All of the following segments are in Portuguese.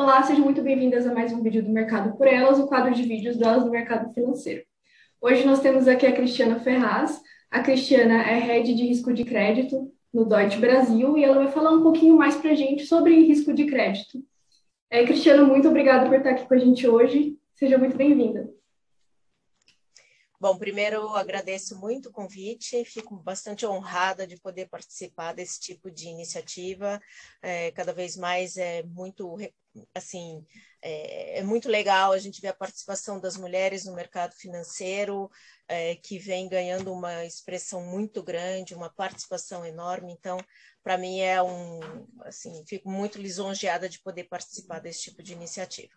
Olá, sejam muito bem-vindas a mais um vídeo do Mercado por Elas, o quadro de vídeos do Elas do Mercado Financeiro. Hoje nós temos aqui a Cristiana Ferraz. A Cristiana é Head de Risco de Crédito no Deutsche Brasil e ela vai falar um pouquinho mais para a gente sobre risco de crédito. Cristiana, muito obrigada por estar aqui com a gente hoje. Seja muito bem-vinda. Bom, primeiro eu agradeço muito o convite, fico bastante honrada de poder participar desse tipo de iniciativa. Cada vez mais é muito, assim, é muito legal a gente ver a participação das mulheres no mercado financeiro, que vem ganhando uma expressão muito grande, uma participação enorme. Então, para mim assim, fico muito lisonjeada de poder participar desse tipo de iniciativa.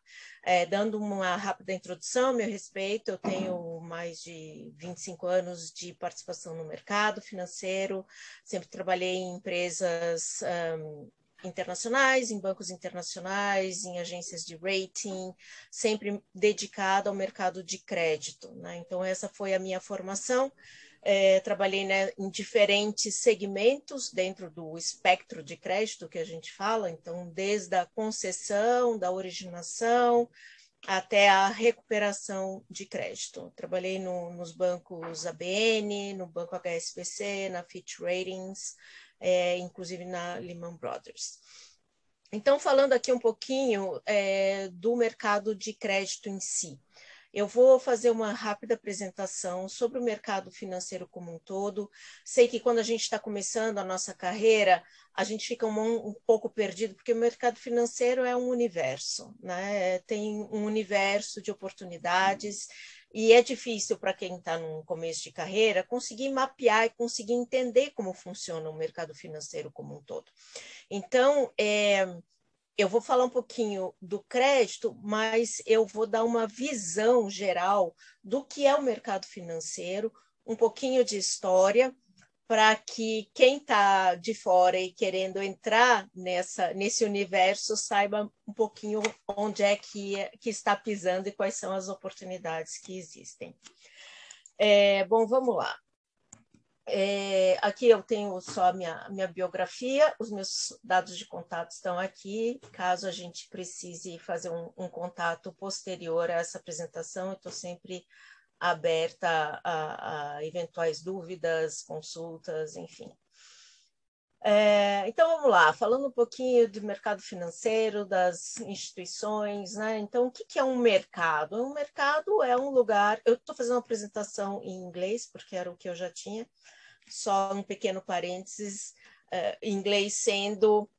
Dando uma rápida introdução a meu respeito, eu tenho mais de 25 anos de participação no mercado financeiro, sempre trabalhei em empresas internacionais, em bancos internacionais, em agências de rating, sempre dedicada ao mercado de crédito, né? Então, essa foi a minha formação. Trabalhei, né, em diferentes segmentos dentro do espectro de crédito que a gente fala, então, desde a concessão, da originação, até a recuperação de crédito. Trabalhei nos bancos ABN, no banco HSBC, na Fitch Ratings, inclusive na Lehman Brothers. Então, falando aqui um pouquinho do mercado de crédito em si. Eu vou fazer uma rápida apresentação sobre o mercado financeiro como um todo. Sei que quando a gente está começando a nossa carreira, a gente fica um pouco perdido, porque o mercado financeiro é um universo, né? Tem um universo de oportunidades e é difícil para quem está no começo de carreira conseguir mapear e conseguir entender como funciona o mercado financeiro como um todo. Então, eu vou falar um pouquinho do crédito, mas eu vou dar uma visão geral do que é o mercado financeiro, um pouquinho de história, para que quem está de fora e querendo entrar nesse universo saiba um pouquinho onde é que está pisando e quais são as oportunidades que existem. Bom, vamos lá. Aqui eu tenho só a minha biografia, os meus dados de contato estão aqui, caso a gente precise fazer um contato posterior a essa apresentação, eu estou sempre aberta a eventuais dúvidas, consultas, enfim. Então, vamos lá, falando um pouquinho do mercado financeiro, das instituições, né? Então, o que é um mercado? Um mercado é um lugar... Eu estou fazendo uma apresentação em inglês, porque era o que eu já tinha, só um pequeno parênteses, inglês sendo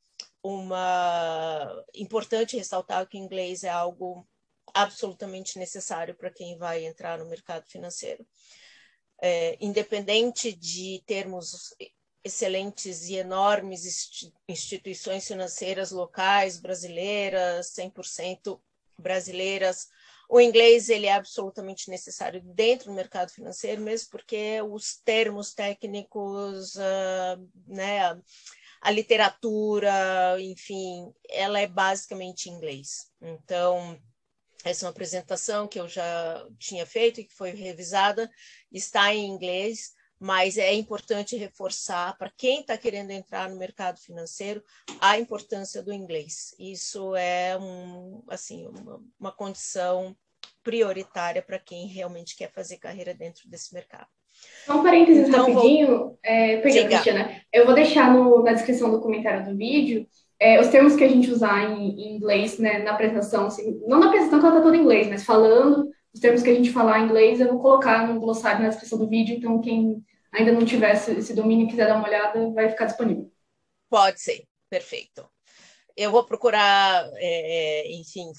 importante ressaltar que o inglês é algo absolutamente necessário para quem vai entrar no mercado financeiro. Independente de termos excelentes e enormes instituições financeiras locais, brasileiras, 100% brasileiras, o inglês ele é absolutamente necessário dentro do mercado financeiro, mesmo porque os termos técnicos, né, a literatura, enfim, ela é basicamente em inglês. Então, essa é uma apresentação que eu já tinha feito e que foi revisada, está em inglês, mas é importante reforçar para quem está querendo entrar no mercado financeiro a importância do inglês. Isso é uma condição prioritária para quem realmente quer fazer carreira dentro desse mercado. Só um parênteses então, rapidinho. Perdão, Cristiana. Eu vou deixar na descrição do comentário do vídeo os termos que a gente usar em inglês, né, na apresentação. Assim, não na apresentação, que ela está toda em inglês, mas falando os termos que a gente falar em inglês, eu vou colocar no glossário na descrição do vídeo. Então, quem ainda não tiver esse domínio e quiser dar uma olhada, vai ficar disponível. Pode ser. Perfeito. Eu vou procurar, enfim,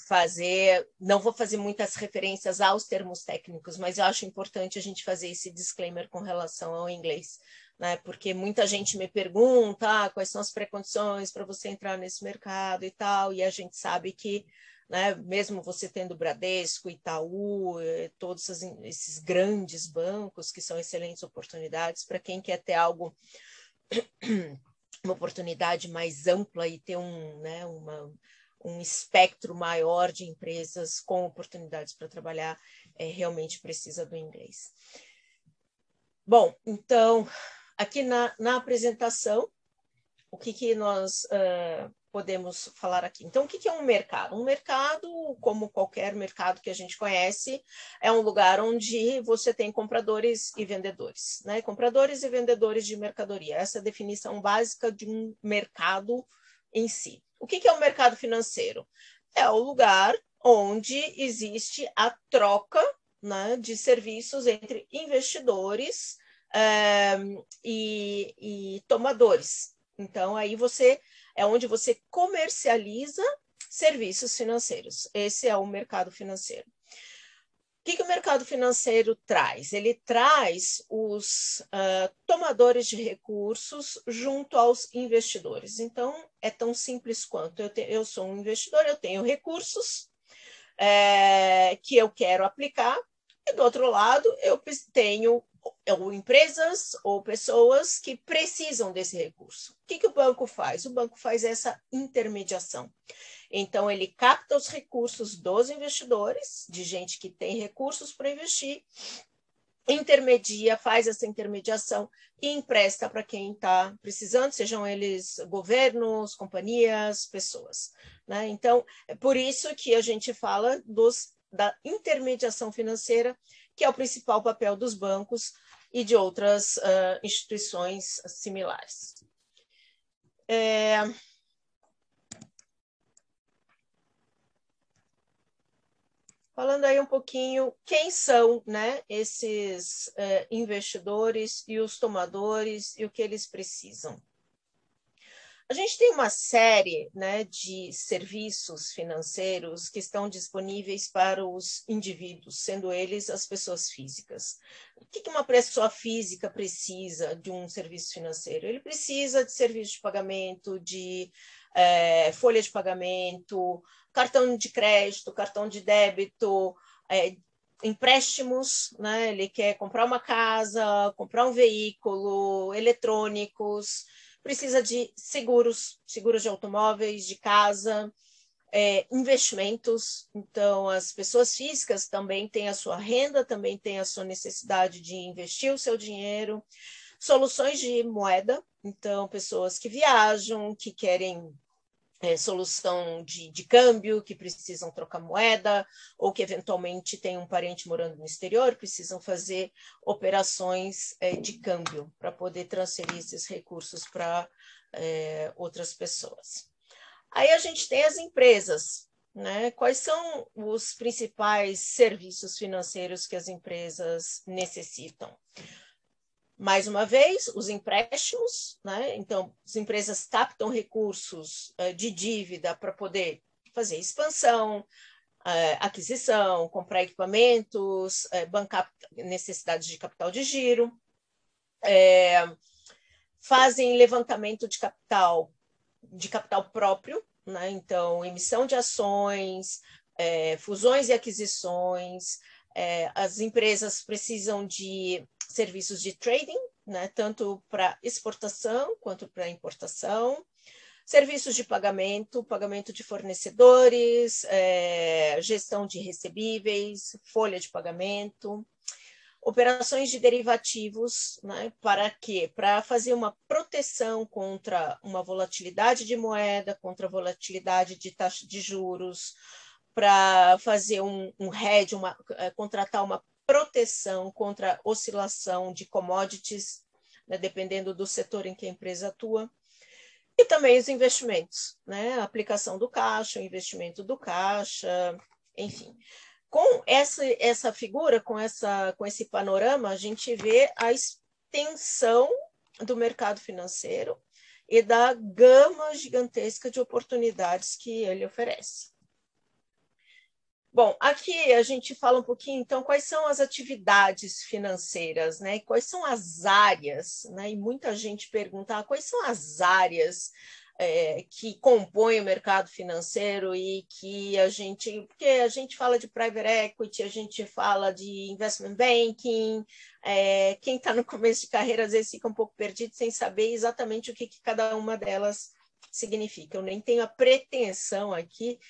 não vou fazer muitas referências aos termos técnicos, mas eu acho importante a gente fazer esse disclaimer com relação ao inglês, né? Porque muita gente me pergunta quais são as pré-condições para você entrar nesse mercado e tal, e a gente sabe que, né, mesmo você tendo Bradesco, Itaú, todos esses grandes bancos que são excelentes oportunidades para quem quer ter algo uma oportunidade mais ampla e ter um espectro maior de empresas com oportunidades para trabalhar, realmente precisa do inglês. Bom, então, aqui na apresentação, o que nós podemos falar aqui. Então, o que é um mercado? Um mercado, como qualquer mercado que a gente conhece, é um lugar onde você tem compradores e vendedores, né? Compradores e vendedores de mercadoria. Essa é a definição básica de um mercado em si. O que é o mercado financeiro? É o lugar onde existe a troca, né, de serviços entre investidores e tomadores. Então, aí é onde você comercializa serviços financeiros. Esse é o mercado financeiro. O que o mercado financeiro traz? Ele traz os tomadores de recursos junto aos investidores. Então, é tão simples quanto eu sou um investidor, eu tenho recursos que eu quero aplicar, e do outro lado, eu tenho empresas ou pessoas que precisam desse recurso. O que o banco faz? O banco faz essa intermediação. Então, ele capta os recursos dos investidores, de gente que tem recursos para investir, intermedia, faz essa intermediação e empresta para quem está precisando, sejam eles governos, companhias, pessoas, né? Então, é por isso que a gente fala da intermediação financeira, que é o principal papel dos bancos e de outras instituições similares. Falando aí um pouquinho quem são, né, esses investidores e os tomadores e o que eles precisam. A gente tem uma série, né, de serviços financeiros que estão disponíveis para os indivíduos, sendo eles as pessoas físicas. O que uma pessoa física precisa de um serviço financeiro? Ele precisa de serviço de pagamento, de folha de pagamento, cartão de crédito, cartão de débito, empréstimos, né? Ele quer comprar uma casa, comprar um veículo, eletrônicos, precisa de seguros de automóveis, de casa, investimentos. Então, as pessoas físicas também têm a sua renda, também têm a sua necessidade de investir o seu dinheiro. Soluções de moeda, então, pessoas que viajam, que querem solução de câmbio, que precisam trocar moeda, ou que eventualmente tem um parente morando no exterior, precisam fazer operações de câmbio para poder transferir esses recursos para outras pessoas. Aí a gente tem as empresas, né? Quais são os principais serviços financeiros que as empresas necessitam? Mais uma vez, os empréstimos, né? Então, as empresas captam recursos de dívida para poder fazer expansão, aquisição, comprar equipamentos, bancar necessidades de capital de giro, fazem levantamento de capital próprio, né? Então, emissão de ações, fusões e aquisições. As empresas precisam de serviços de trading, né? Tanto para exportação quanto para importação, serviços de pagamento de fornecedores, gestão de recebíveis, folha de pagamento, operações de derivativos, né? Para quê? Para fazer uma proteção contra uma volatilidade de moeda, contra volatilidade de taxa de juros, para fazer um hedge, contratar uma proteção contra a oscilação de commodities, né, dependendo do setor em que a empresa atua. E também os investimentos, né, a aplicação do caixa, o investimento do caixa, enfim. Com essa figura, com esse panorama, a gente vê a extensão do mercado financeiro e da gama gigantesca de oportunidades que ele oferece. Bom, aqui a gente fala um pouquinho, então, quais são as atividades financeiras, né? Quais são as áreas, né? E muita gente pergunta, quais são as áreas que compõem o mercado financeiro e que porque a gente fala de private equity, a gente fala de investment banking, quem está no começo de carreira às vezes fica um pouco perdido sem saber exatamente o que cada uma delas significa. Eu nem tenho a pretensão aqui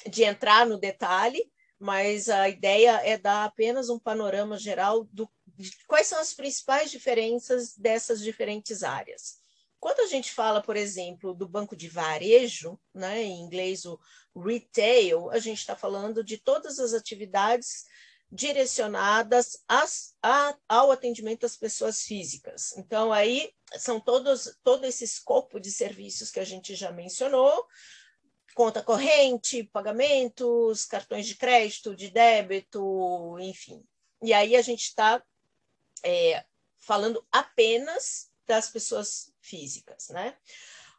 de entrar no detalhe, mas a ideia é dar apenas um panorama geral de quais são as principais diferenças dessas diferentes áreas. quando a gente fala, por exemplo, do banco de varejo, né, em inglês o retail, a gente está falando de todas as atividades direcionadas ao atendimento das pessoas físicas. Então, aí são todo esse escopo de serviços que a gente já mencionou, conta corrente, pagamentos, cartões de crédito, de débito, enfim. E aí a gente está falando apenas das pessoas físicas, né?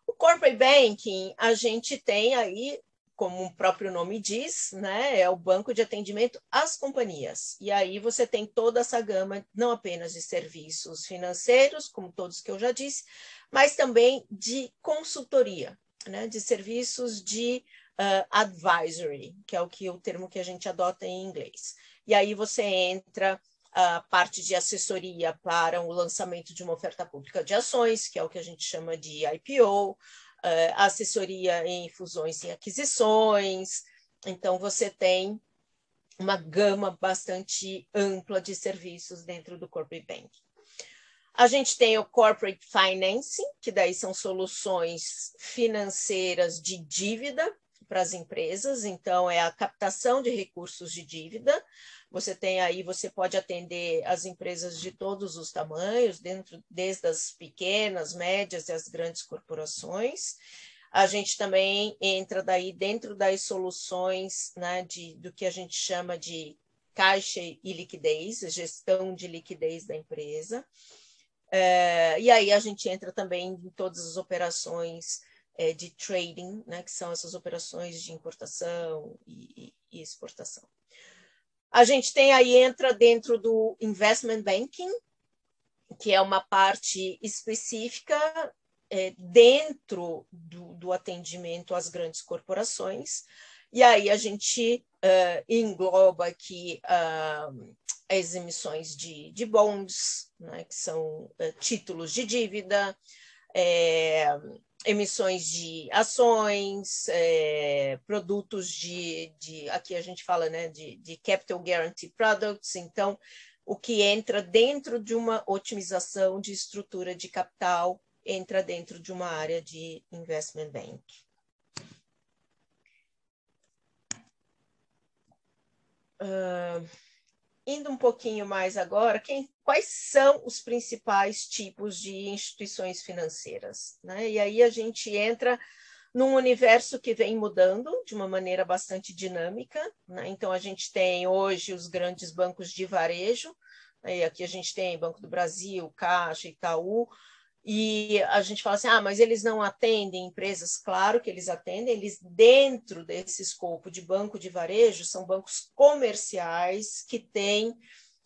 O corporate banking, a gente tem aí, como o próprio nome diz, né, é o banco de atendimento às companhias. E aí você tem toda essa gama, não apenas de serviços financeiros, como todos que eu já disse, mas também de consultoria, né, de serviços de advisory, que é o termo que a gente adota em inglês. E aí você entra a parte de assessoria para o lançamento de uma oferta pública de ações, que é o que a gente chama de IPO, assessoria em fusões e aquisições. Então, você tem uma gama bastante ampla de serviços dentro do Corporate Banking. A gente tem o Corporate Financing, que daí são soluções financeiras de dívida para as empresas, então é a captação de recursos de dívida. Você tem aí, você pode atender as empresas de todos os tamanhos, desde as pequenas, médias e as grandes corporações. A gente também entra daí dentro das soluções, né, do que a gente chama de caixa e liquidez, gestão de liquidez da empresa. E aí a gente entra também em todas as operações de trading, né, que são essas operações de importação e exportação. A gente tem aí, entra dentro do investment banking, que é uma parte específica dentro do atendimento às grandes corporações. E aí a gente engloba aqui as emissões de bonds, né, que são títulos de dívida, emissões de ações, produtos aqui a gente fala, né, de capital guarantee products. Então, o que entra dentro de uma otimização de estrutura de capital entra dentro de uma área de investment bank. Indo um pouquinho mais agora, quais são os principais tipos de instituições financeiras, né? E aí a gente entra num universo que vem mudando de uma maneira bastante dinâmica, né? Então a gente tem hoje os grandes bancos de varejo, né? E aqui a gente tem Banco do Brasil, Caixa, Itaú, e a gente fala assim, mas eles não atendem empresas? Claro que eles atendem, eles dentro desse escopo de banco de varejo são bancos comerciais que têm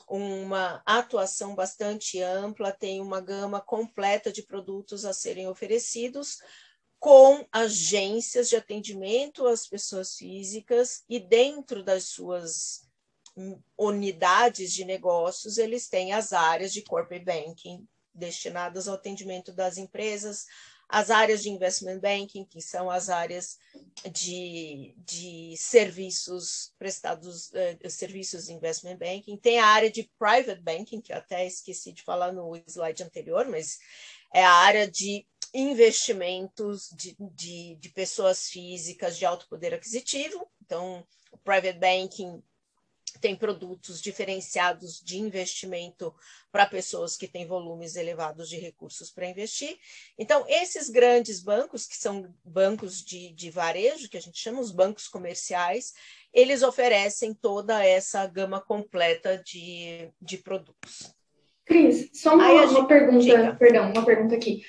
uma atuação bastante ampla, tem uma gama completa de produtos a serem oferecidos, com agências de atendimento às pessoas físicas, e dentro das suas unidades de negócios, eles têm as áreas de corporate banking, destinadas ao atendimento das empresas, as áreas de investment banking, que são as áreas de serviços prestados, serviços de investment banking. Tem a área de private banking, que eu até esqueci de falar no slide anterior, mas é a área de investimentos de pessoas físicas de alto poder aquisitivo. Então, o private banking tem produtos diferenciados de investimento para pessoas que têm volumes elevados de recursos para investir. Então, esses grandes bancos, que são bancos de varejo, que a gente chama os bancos comerciais, eles oferecem toda essa gama completa de produtos. Cris, só uma pergunta, perdão, uma pergunta aqui.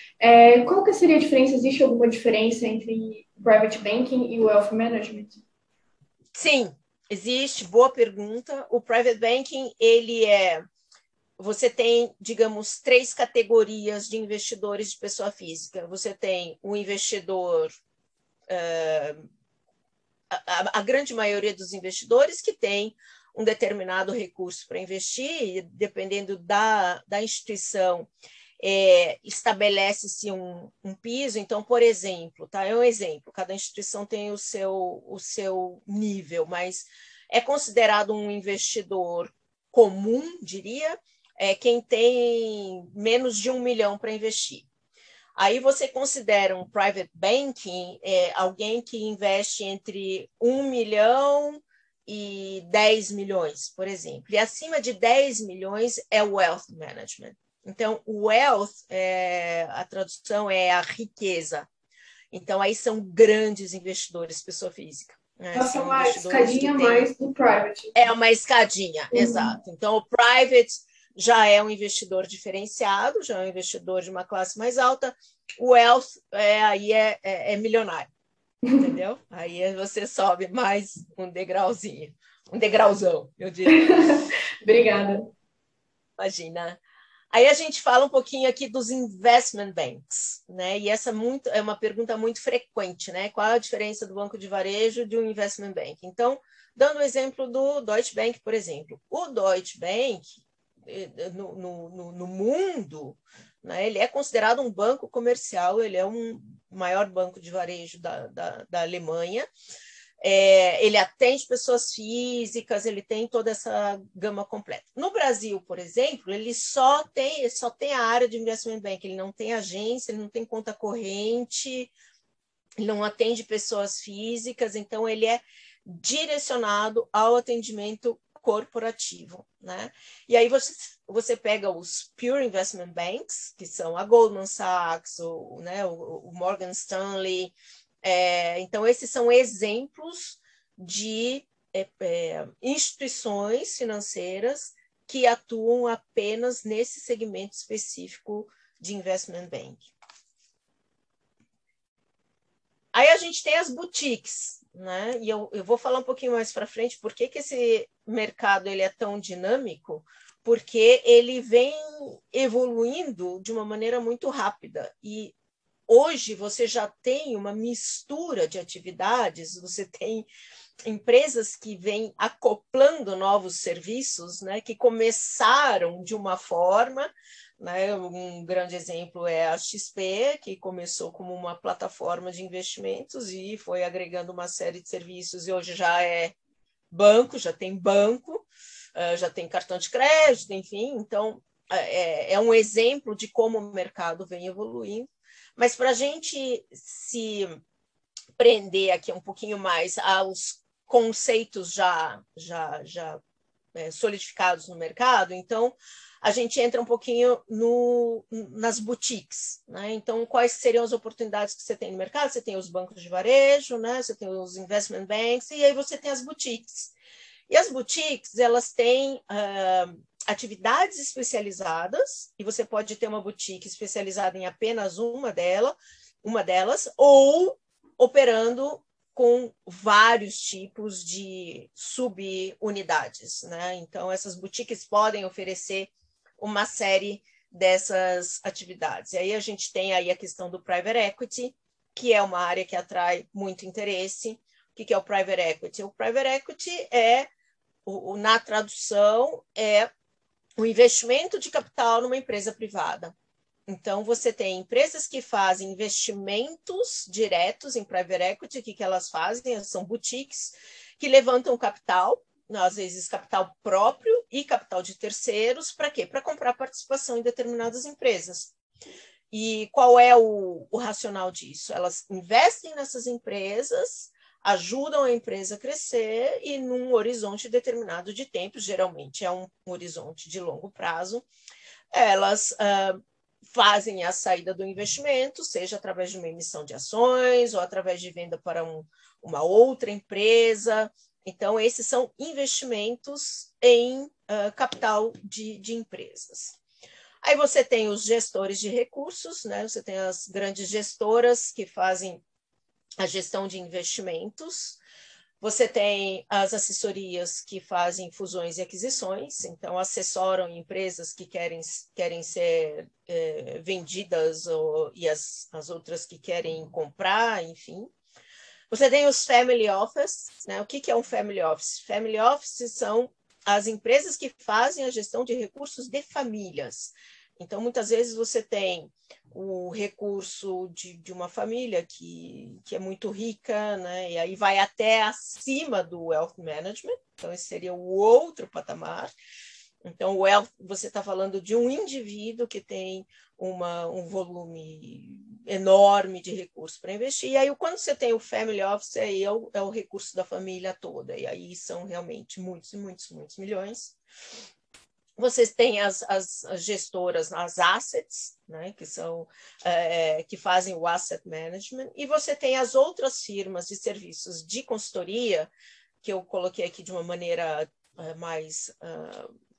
Qual que seria a diferença? Existe alguma diferença entre private banking e wealth management? Sim, existe, boa pergunta. O private banking, você tem, digamos, 3 categorias de investidores de pessoa física. Você tem o investidor, a grande maioria dos investidores que tem um determinado recurso para investir, e dependendo da instituição, estabelece-se um piso. Então, por exemplo, tá? É um exemplo, cada instituição tem o seu nível, mas é considerado um investidor comum, diria, quem tem menos de 1 milhão para investir. Aí você considera um private banking alguém que investe entre 1 milhão e 10 milhões, por exemplo. E acima de 10 milhões é wealth management. Então, o wealth, a tradução é a riqueza. Então, aí são grandes investidores, pessoa física. São uma escadinha mais do private. É uma escadinha, exato. Então, o private já é um investidor diferenciado, já é um investidor de uma classe mais alta. O wealth aí é milionário, entendeu? Aí você sobe mais um degrauzinho, um degrauzão, eu diria. Obrigada. Imagina. Aí a gente fala um pouquinho aqui dos investment banks, né? E essa é uma pergunta muito frequente, né? Qual a diferença do banco de varejo de um investment bank? Então, dando o exemplo do Deutsche Bank, por exemplo. O Deutsche Bank, no mundo, né, ele é considerado um banco comercial, ele é o maior banco de varejo da Alemanha. Ele atende pessoas físicas, ele tem toda essa gama completa. No Brasil, por exemplo, ele só tem a área de investment bank, ele não tem agência, ele não tem conta corrente, ele não atende pessoas físicas, então ele é direcionado ao atendimento corporativo, né? E aí você pega os pure investment banks, que são a Goldman Sachs, o Morgan Stanley. Então, esses são exemplos de instituições financeiras que atuam apenas nesse segmento específico de investment bank. Aí a gente tem as boutiques, né? E eu vou falar um pouquinho mais para frente por que esse mercado ele é tão dinâmico, porque ele vem evoluindo de uma maneira muito rápida e hoje você já tem uma mistura de atividades, você tem empresas que vêm acoplando novos serviços, né, que começaram de uma forma, né, um grande exemplo é a XP, que começou como uma plataforma de investimentos e foi agregando uma série de serviços e hoje já é banco, já tem cartão de crédito, enfim, então é um exemplo de como o mercado vem evoluindo. Mas para a gente se prender aqui um pouquinho mais aos conceitos já solidificados no mercado, então a gente entra um pouquinho nas boutiques, né? Então, quais seriam as oportunidades que você tem no mercado? Você tem os bancos de varejo, né? Você tem os investment banks, e aí você tem as boutiques. E as boutiques, elas têm atividades especializadas, e você pode ter uma boutique especializada em apenas uma delas, ou operando com vários tipos de subunidades, né? Então, essas boutiques podem oferecer uma série dessas atividades. E aí a gente tem aí a questão do private equity, que é uma área que atrai muito interesse. O que é o private equity? O private equity na tradução, é o investimento de capital numa empresa privada. Então, você tem empresas que fazem investimentos diretos em private equity. O que elas fazem? São boutiques que levantam capital, às vezes capital próprio e capital de terceiros, para quê? Para comprar participação em determinadas empresas. E qual é o racional disso? Elas investem nessas empresas, ajudam a empresa a crescer e num horizonte determinado de tempo, geralmente é um horizonte de longo prazo, elas fazem a saída do investimento, seja através de uma emissão de ações ou através de venda para uma outra empresa. Então, esses são investimentos em capital de empresas. Aí você tem os gestores de recursos, né? Você tem as grandes gestoras que fazem a gestão de investimentos. Você tem as assessorias que fazem fusões e aquisições, então assessoram empresas que querem ser vendidas e as outras que querem comprar, enfim. Você tem os family office, né? O que é um family office? Family office são as empresas que fazem a gestão de recursos de famílias. Então, muitas vezes você tem o recurso de uma família que é muito rica, né? E aí vai até acima do wealth management, então esse seria o outro patamar. Então, o wealth, você está falando de um indivíduo que tem um volume enorme de recursos para investir. E aí, quando você tem o family office, aí é o recurso da família toda. E aí são realmente muitos, muitos, muitos milhões. Vocês têm as gestoras, as assets, né, que fazem o asset management, e você tem as outras firmas de serviços de consultoria, que eu coloquei aqui de uma maneira mais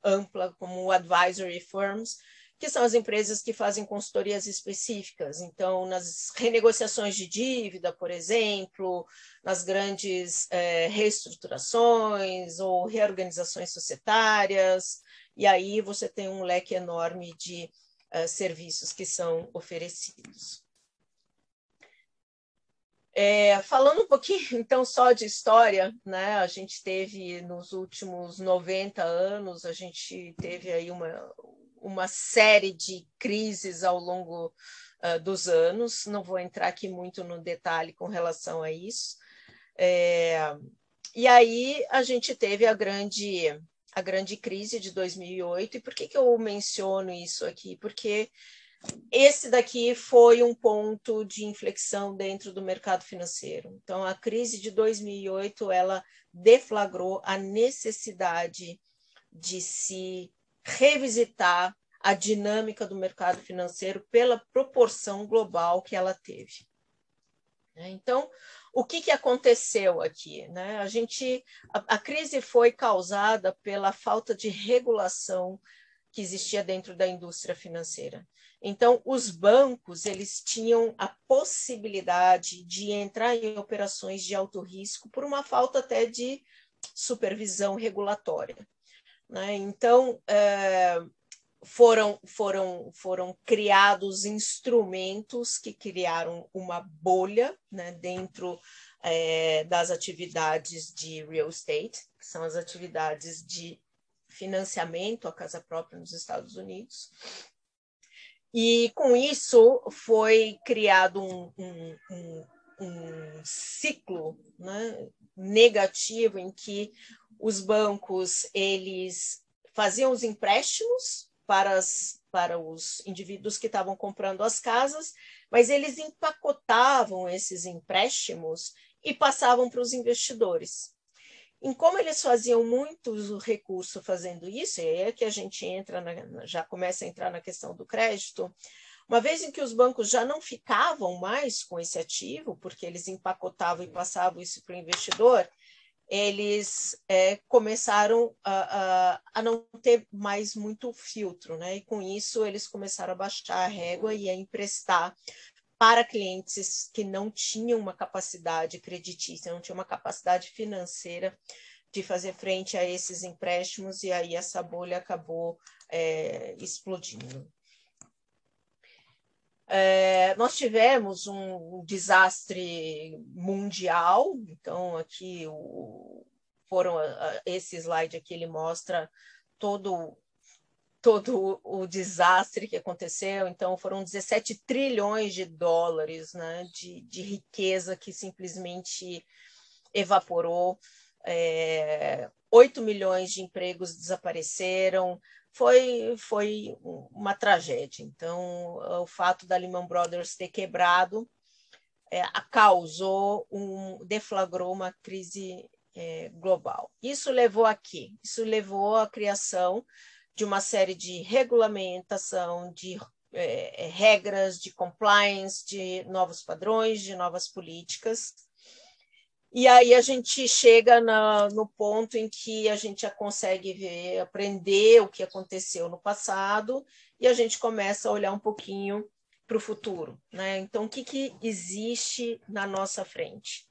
ampla, como advisory firms, que são as empresas que fazem consultorias específicas. Então, nas renegociações de dívida, por exemplo, nas grandes reestruturações ou reorganizações societárias, e aí você tem um leque enorme de serviços que são oferecidos. Falando um pouquinho, então, só de história, né? A gente teve, nos últimos 90 anos, a gente teve aí uma série de crises ao longo dos anos. Não vou entrar aqui muito no detalhe com relação a isso. E aí a gente teve a grande crise de 2008. E por que eu menciono isso aqui? Porque esse daqui foi um ponto de inflexão dentro do mercado financeiro. Então, a crise de 2008, ela deflagrou a necessidade de se revisitar a dinâmica do mercado financeiro pela proporção global que ela teve. Então, o que aconteceu aqui? Né? A crise foi causada pela falta de regulação que existia dentro da indústria financeira. Então, os bancos, eles tinham a possibilidade de entrar em operações de alto risco por uma falta até de supervisão regulatória, né? Então, foram criados instrumentos que criaram uma bolha, né, dentro das atividades de real estate, que são as atividades de financiamento à casa própria nos Estados Unidos. E, com isso, foi criado um ciclo, né, negativo em que os bancos eles faziam os empréstimos para os indivíduos que estavam comprando as casas, mas eles empacotavam esses empréstimos e passavam para os investidores. Em como eles faziam muito recurso fazendo isso, e aí é que a gente já começa a entrar na questão do crédito, uma vez em que os bancos já não ficavam mais com esse ativo, porque eles empacotavam e passavam isso para o investidor, eles começaram a não ter mais muito filtro, né? E com isso eles começaram a baixar a régua e a emprestar para clientes que não tinham uma capacidade creditícia, não tinham uma capacidade financeira de fazer frente a esses empréstimos, e aí essa bolha acabou explodindo. Nós tivemos um desastre mundial, então aqui esse slide aqui ele mostra todo o desastre que aconteceu. Então, foram 17 trilhões de dólares, né, de riqueza que simplesmente evaporou. 8 milhões de empregos desapareceram. Foi uma tragédia. Então, o fato da Lehman Brothers ter quebrado deflagrou uma crise global. Isso levou a quê? Isso levou à criação de uma série de regulamentação, de regras, de compliance, de novos padrões, de novas políticas. E aí a gente chega no ponto em que a gente já consegue aprender o que aconteceu no passado, e a gente começa a olhar um pouquinho para o futuro, né? Então, o que existe na nossa frente?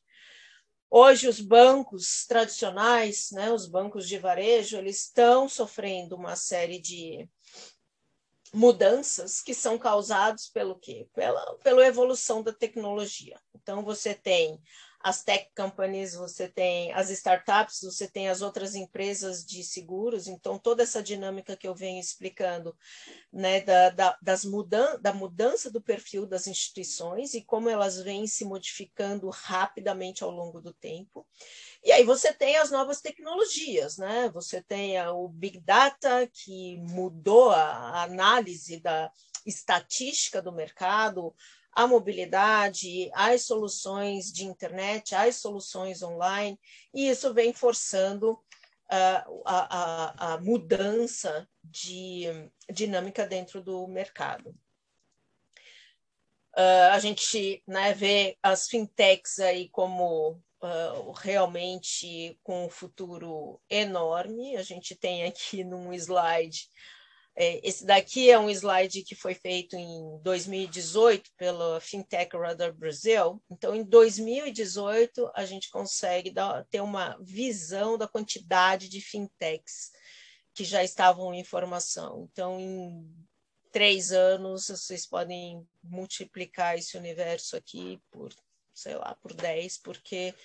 Hoje, os bancos tradicionais, né, os bancos de varejo, eles estão sofrendo uma série de mudanças que são causadas pelo quê? Pela evolução da tecnologia. Então, você tem as tech companies, você tem as startups, você tem as outras empresas de seguros. Então, toda essa dinâmica que eu venho explicando, né, da mudança do perfil das instituições e como elas vêm se modificando rapidamente ao longo do tempo. E aí você tem as novas tecnologias, né? Você tem o Big Data, que mudou a análise da estatística do mercado, a mobilidade, as soluções de internet, as soluções online, e isso vem forçando a mudança de dinâmica dentro do mercado. A gente, né, vê as fintechs aí como realmente com um futuro enorme. A gente tem aqui num slide, esse daqui é um slide que foi feito em 2018 pela Fintech Radar Brasil. Então, em 2018, a gente consegue ter uma visão da quantidade de fintechs que já estavam em formação. Então, em 3 anos, vocês podem multiplicar esse universo aqui por, sei lá, por 10, porque,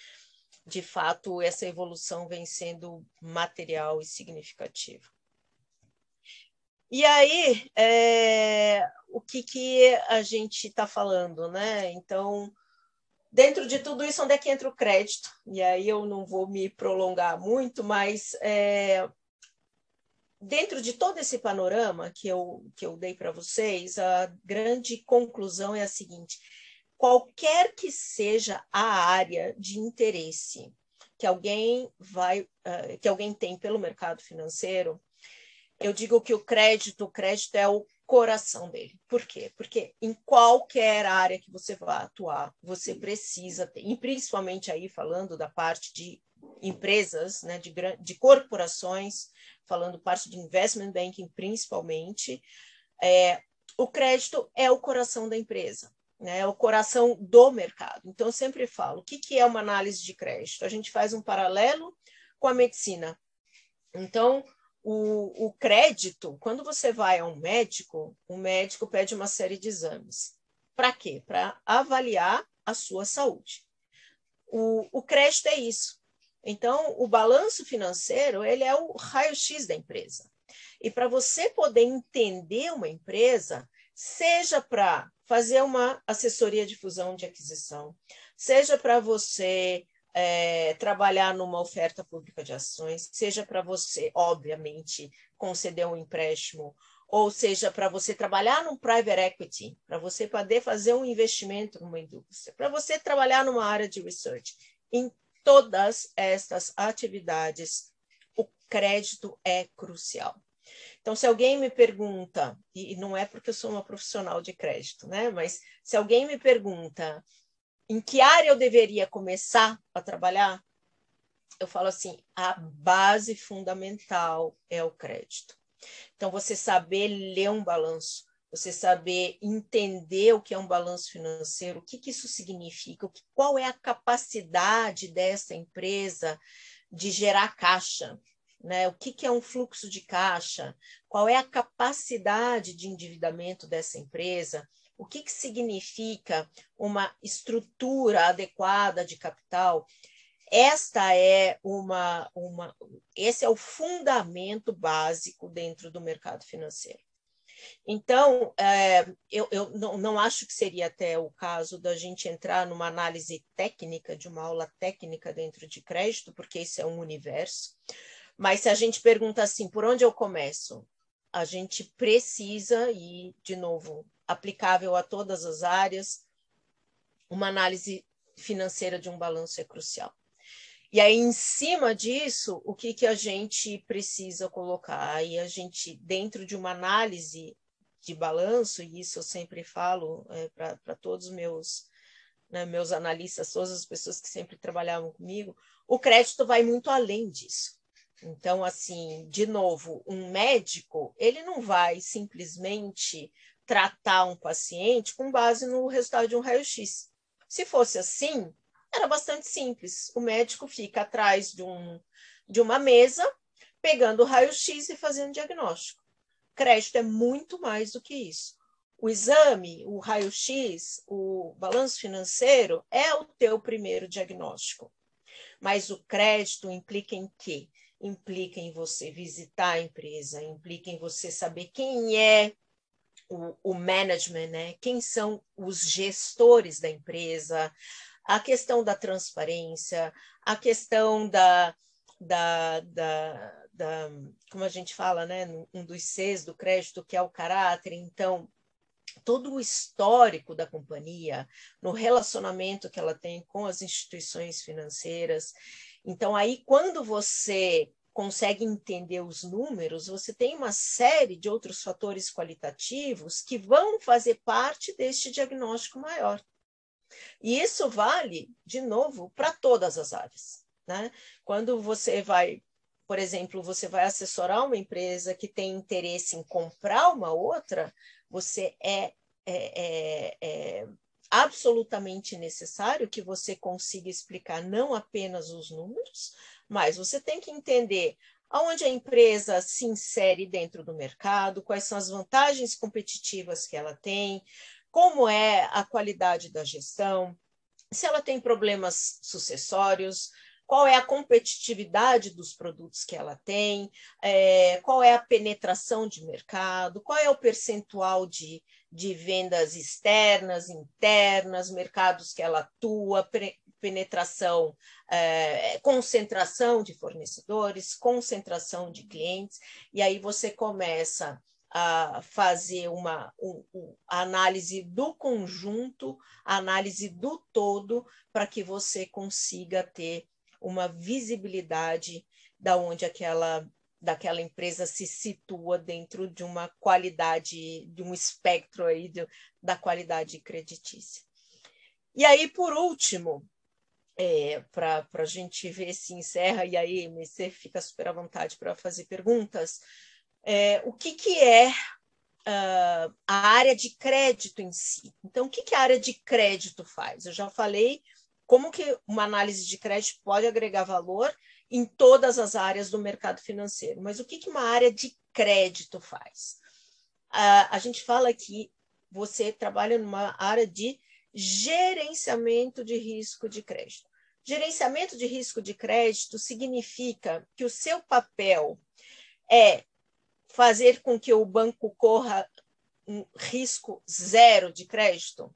de fato, essa evolução vem sendo material e significativa. E aí, o que a gente está falando, né? Então, dentro de tudo isso, onde é que entra o crédito? E aí eu não vou me prolongar muito, mas dentro de todo esse panorama que eu dei para vocês, a grande conclusão é a seguinte: qualquer que seja a área de interesse que alguém tem pelo mercado financeiro, eu digo que o crédito é o coração dele. Por quê? Porque em qualquer área que você vá atuar, você precisa ter, e principalmente aí falando da parte de empresas, né, de corporações, falando parte de investment banking principalmente, o crédito é o coração da empresa, né, é o coração do mercado. Então, eu sempre falo, o que é uma análise de crédito? A gente faz um paralelo com a medicina. Então, o crédito, quando você vai a um médico, o médico pede uma série de exames. Para quê? Para avaliar a sua saúde. O crédito é isso. Então, o balanço financeiro, ele é o raio-x da empresa. E para você poder entender uma empresa, seja para fazer uma assessoria de fusão de aquisição, seja para você trabalhar numa oferta pública de ações, seja para você, obviamente, conceder um empréstimo, ou seja, para você trabalhar num private equity, para você poder fazer um investimento numa indústria, para você trabalhar numa área de research. Em todas estas atividades, o crédito é crucial. Então, se alguém me pergunta, e não é porque eu sou uma profissional de crédito, né? Mas se alguém me pergunta em que área eu deveria começar a trabalhar, eu falo assim, a base fundamental é o crédito. Então, você saber ler um balanço, você saber entender o que é um balanço financeiro, o que isso significa, qual é a capacidade dessa empresa de gerar caixa, né? O que é um fluxo de caixa, qual é a capacidade de endividamento dessa empresa, o que significa uma estrutura adequada de capital. Esse é o fundamento básico dentro do mercado financeiro. Então, eu não acho que seria até o caso da gente entrar numa análise técnica, de uma aula técnica dentro de crédito, porque isso é um universo. Mas se a gente pergunta assim, por onde eu começo? A gente precisa, e, de novo, aplicável a todas as áreas, uma análise financeira de um balanço é crucial. E aí, em cima disso, o que a gente precisa colocar? Aí a gente, dentro de uma análise de balanço, e isso eu sempre falo para todos os meus analistas, todas as pessoas que sempre trabalhavam comigo, o crédito vai muito além disso. Então, assim, de novo, um médico, ele não vai simplesmente tratar um paciente com base no resultado de um raio-x. Se fosse assim, era bastante simples. O médico fica atrás de uma mesa, pegando o raio-x e fazendo diagnóstico. Crédito é muito mais do que isso. O exame, o raio-x, o balanço financeiro é o teu primeiro diagnóstico. Mas o crédito implica em quê? Implica em você visitar a empresa, implica em você saber quem é o management, né? Quem são os gestores da empresa, a questão da transparência, a questão como a gente fala, né? Um dos Cs do crédito, que é o caráter. Então, todo o histórico da companhia, no relacionamento que ela tem com as instituições financeiras. Então, aí, quando você consegue entender os números, você tem uma série de outros fatores qualitativos que vão fazer parte deste diagnóstico maior. E isso vale, de novo, para todas as áreas, né? Quando você vai, por exemplo, você vai assessorar uma empresa que tem interesse em comprar uma outra, você é absolutamente necessário que você consiga explicar não apenas os números, mas você tem que entender aonde a empresa se insere dentro do mercado, quais são as vantagens competitivas que ela tem, como é a qualidade da gestão, se ela tem problemas sucessórios, qual é a competitividade dos produtos que ela tem, qual é a penetração de mercado, qual é o percentual de vendas externas, internas, mercados que ela atua, penetração, concentração de fornecedores, concentração de clientes, e aí você começa a fazer uma análise do conjunto, análise do todo, para que você consiga ter uma visibilidade da onde daquela empresa se situa dentro de uma qualidade, de um espectro aí da qualidade credtícia. E aí, por último, para a gente ver se encerra, e aí você fica super à vontade para fazer perguntas, o que é a área de crédito em si. Então, o que a área de crédito faz? Eu já falei como que uma análise de crédito pode agregar valor em todas as áreas do mercado financeiro. Mas o que uma área de crédito faz? A gente fala que você trabalha numa área de gerenciamento de risco de crédito. Gerenciamento de risco de crédito significa que o seu papel é fazer com que o banco corra um risco zero de crédito?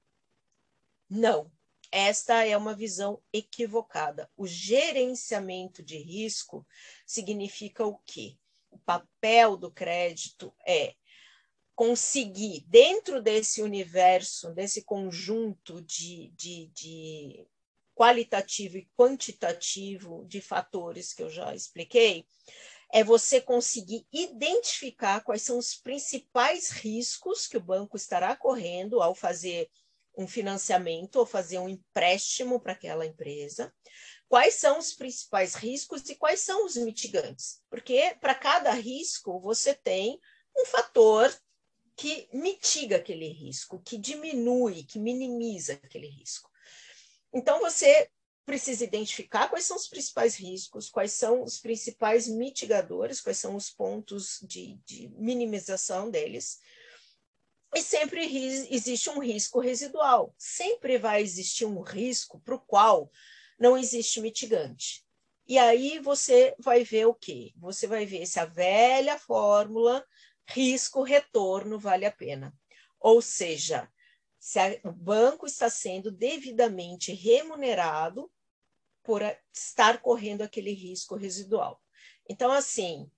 Não. Esta é uma visão equivocada. O gerenciamento de risco significa o quê? O papel do crédito é conseguir, dentro desse universo, desse conjunto de qualitativo e quantitativo de fatores que eu já expliquei, é você conseguir identificar quais são os principais riscos que o banco estará correndo ao fazer um financiamento ou fazer um empréstimo para aquela empresa, quais são os principais riscos e quais são os mitigantes. Porque para cada risco você tem um fator que mitiga aquele risco, que diminui, que minimiza aquele risco. Então, você precisa identificar quais são os principais riscos, quais são os principais mitigadores, quais são os pontos de minimização deles. E sempre existe um risco residual. Sempre vai existir um risco para o qual não existe mitigante. E aí você vai ver o quê? Você vai ver se a velha fórmula risco-retorno vale a pena. Ou seja, se o banco está sendo devidamente remunerado por estar correndo aquele risco residual. Então, assim,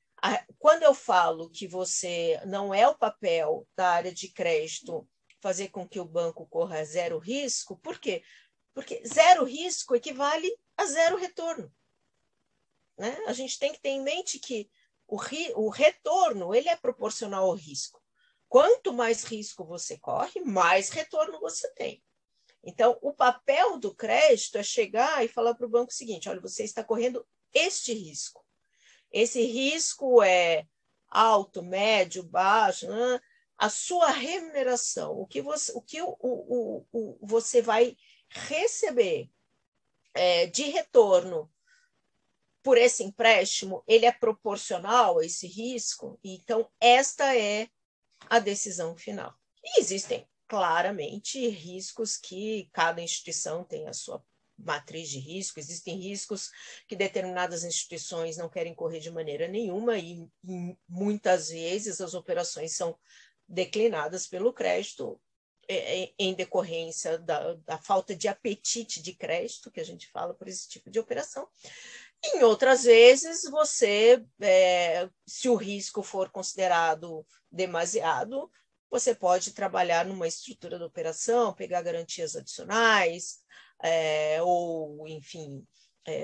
quando eu falo que você não é o papel da área de crédito fazer com que o banco corra zero risco, por quê? Porque zero risco equivale a zero retorno. Né? A gente tem que ter em mente que o retorno ele é proporcional ao risco. Quanto mais risco você corre, mais retorno você tem. Então, o papel do crédito é chegar e falar para o banco o seguinte: olha, você está correndo este risco. Esse risco é alto, médio, baixo, né? A sua remuneração, o que você vai receber de retorno por esse empréstimo, ele é proporcional a esse risco. Então, esta é a decisão final. E existem claramente riscos que cada instituição tem a sua matriz de risco, existem riscos que determinadas instituições não querem correr de maneira nenhuma e muitas vezes as operações são declinadas pelo crédito em decorrência da falta de apetite de crédito, que a gente fala por esse tipo de operação. Em outras vezes, se o risco for considerado demasiado, você pode trabalhar numa estrutura da operação, pegar garantias adicionais, ou, enfim,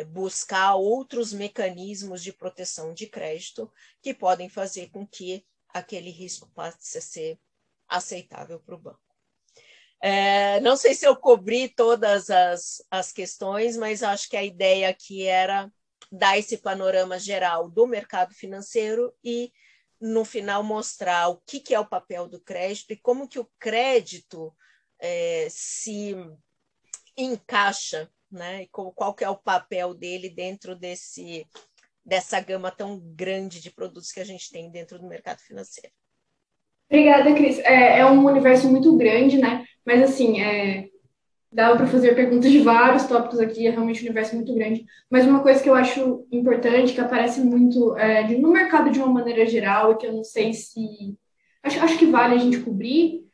buscar outros mecanismos de proteção de crédito que podem fazer com que aquele risco passe a ser aceitável para o banco. Não sei se eu cobri todas as questões, mas acho que a ideia aqui era dar esse panorama geral do mercado financeiro e, no final, mostrar o que é o papel do crédito e como que o crédito se encaixa, né? E qual que é o papel dele dentro dessa gama tão grande de produtos que a gente tem dentro do mercado financeiro. Obrigada, Cris. É um universo muito grande, né? Mas, assim, dava para fazer perguntas de vários tópicos aqui, é realmente um universo muito grande. Mas uma coisa que eu acho importante, que aparece muito no mercado de uma maneira geral, e que eu não sei se. Acho que vale a gente cobrir,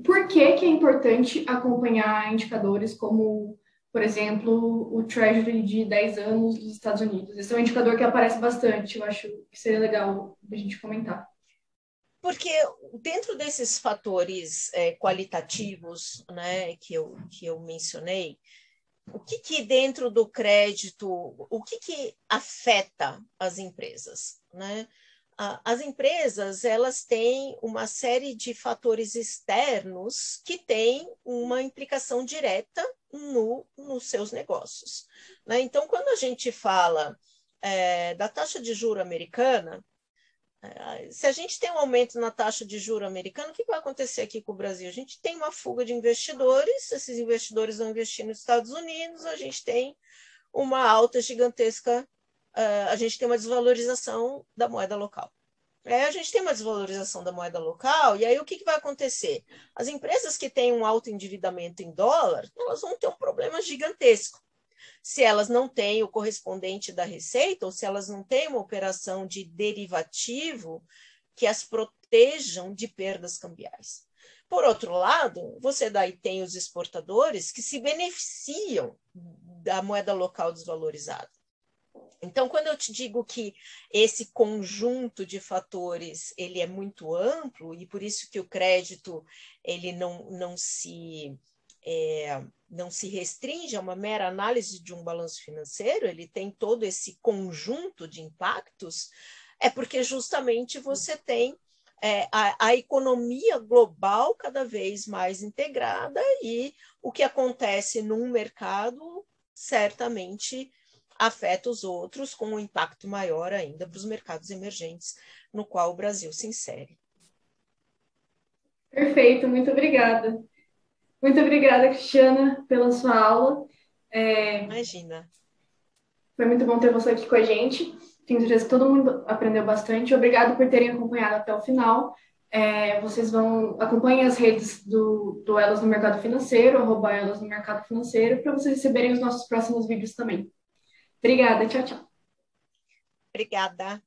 por que é importante acompanhar indicadores como, por exemplo, o Treasury de 10 anos dos Estados Unidos. Esse é um indicador que aparece bastante, eu acho que seria legal a gente comentar. Porque dentro desses fatores qualitativos, né, que eu mencionei, o que dentro do crédito, o que afeta as empresas, né? As empresas, elas têm uma série de fatores externos que têm uma implicação direta nos seus negócios, né? Então, quando a gente fala da taxa de juro americana, se a gente tem um aumento na taxa de juro americana, o que vai acontecer aqui com o Brasil? A gente tem uma fuga de investidores, esses investidores vão investir nos Estados Unidos, a gente tem uma alta gigantesca, a gente tem uma desvalorização da moeda local. A gente tem uma desvalorização da moeda local, e aí o que vai acontecer? As empresas que têm um alto endividamento em dólar, elas vão ter um problema gigantesco. Se elas não têm o correspondente da receita, ou se elas não têm uma operação de derivativo que as protejam de perdas cambiais. Por outro lado, você daí tem os exportadores que se beneficiam da moeda local desvalorizada. Então, quando eu te digo que esse conjunto de fatores ele é muito amplo, e por isso que o crédito ele não se restringe a uma mera análise de um balanço financeiro, ele tem todo esse conjunto de impactos, é porque justamente você tem a economia global cada vez mais integrada, e o que acontece num mercado certamente afeta os outros, com um impacto maior ainda para os mercados emergentes, no qual o Brasil se insere. Perfeito, muito obrigada. Muito obrigada, Cristiana, pela sua aula. Imagina. Foi muito bom ter você aqui com a gente. Tenho certeza que todo mundo aprendeu bastante. Obrigado por terem acompanhado até o final. Vocês acompanhem as redes do Elas no Mercado Financeiro, @Elas no Mercado Financeiro, para vocês receberem os nossos próximos vídeos também. Obrigada, tchau, tchau. Obrigada.